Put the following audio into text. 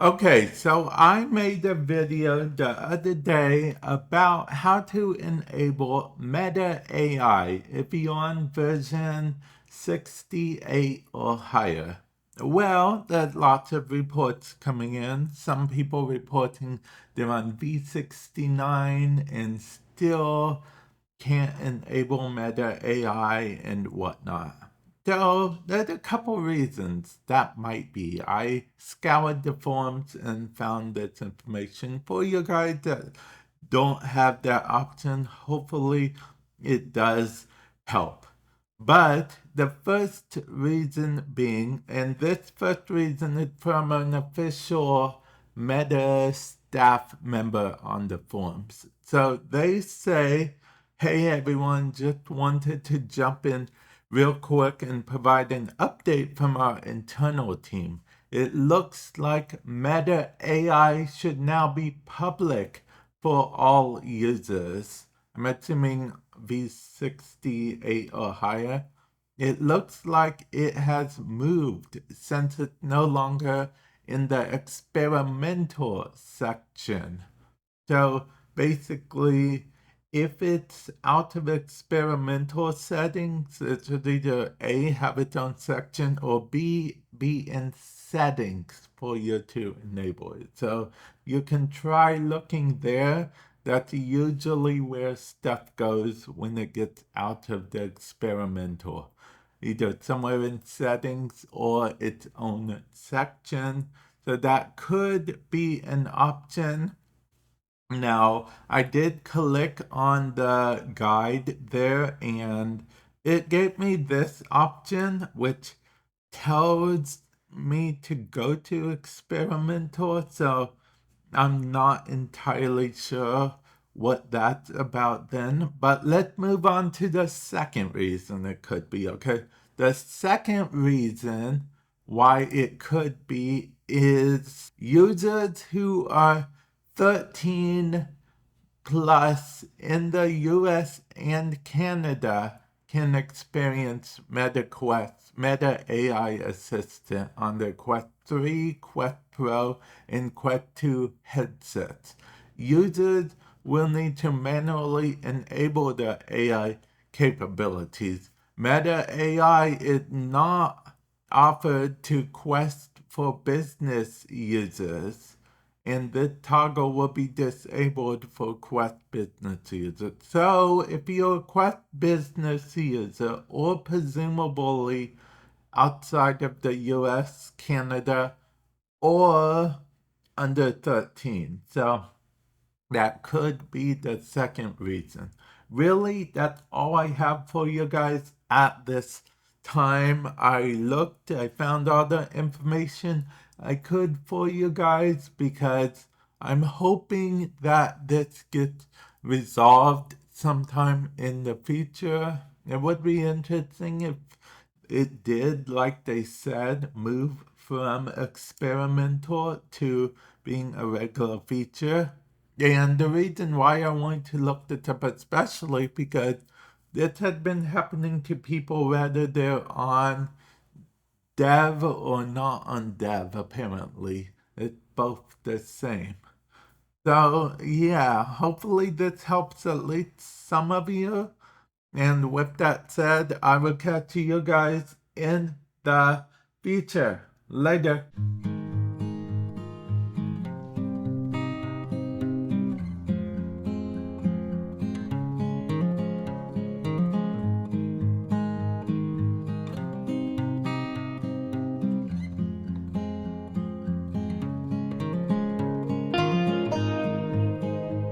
Okay, so I made a video the other day about how to enable Meta AI if you're on version 68 or higher. Well, there's lots of reports coming in. Some people reporting they're on V69 and still can't enable Meta AI and whatnot. So there's a couple reasons that might be. I scoured the forums and found this information for you guys that don't have that option. Hopefully it does help. But the first reason being, and this first reason is from an official Meta staff member on the forums. So they say, hey everyone, just wanted to jump in real quick and provide an update from our internal team. It looks like Meta AI should now be public for all users. I'm assuming V68 or higher. It looks like it has moved since it's no longer in the experimental section. So basically, if it's out of experimental settings, it should either A, have its own section, or B, be in settings for you to enable it. So you can try looking there. That's usually where stuff goes when it gets out of the experimental. Either somewhere in settings or its own section. So that could be an option. Now, I did click on the guide there and it gave me this option, which tells me to go to experimental. So I'm not entirely sure what that's about then. But let's move on to the second reason it could be, okay? The second reason why it could be is users who are 13 plus in the US and Canada can experience Meta AI Assistant on their Quest 3, Quest Pro, and Quest 2 headsets. Users will need to manually enable the AI capabilities. Meta AI is not offered to Quest for business users, and this toggle will be disabled for Quest business users. So if you're a Quest business user or presumably outside of the US, Canada, or under 13. So that could be the second reason. Really, that's all I have for you guys at this time. I found all the information I could for you guys because I'm hoping that this gets resolved sometime in the future. It would be interesting if it did, like they said, move from experimental to being a regular feature. And the reason why I wanted to look this up especially because this had been happening to people whether they're on dev or not on dev, apparently. It's both the same. So, yeah, hopefully this helps at least some of you. And with that said, I will catch you guys in the future. Later.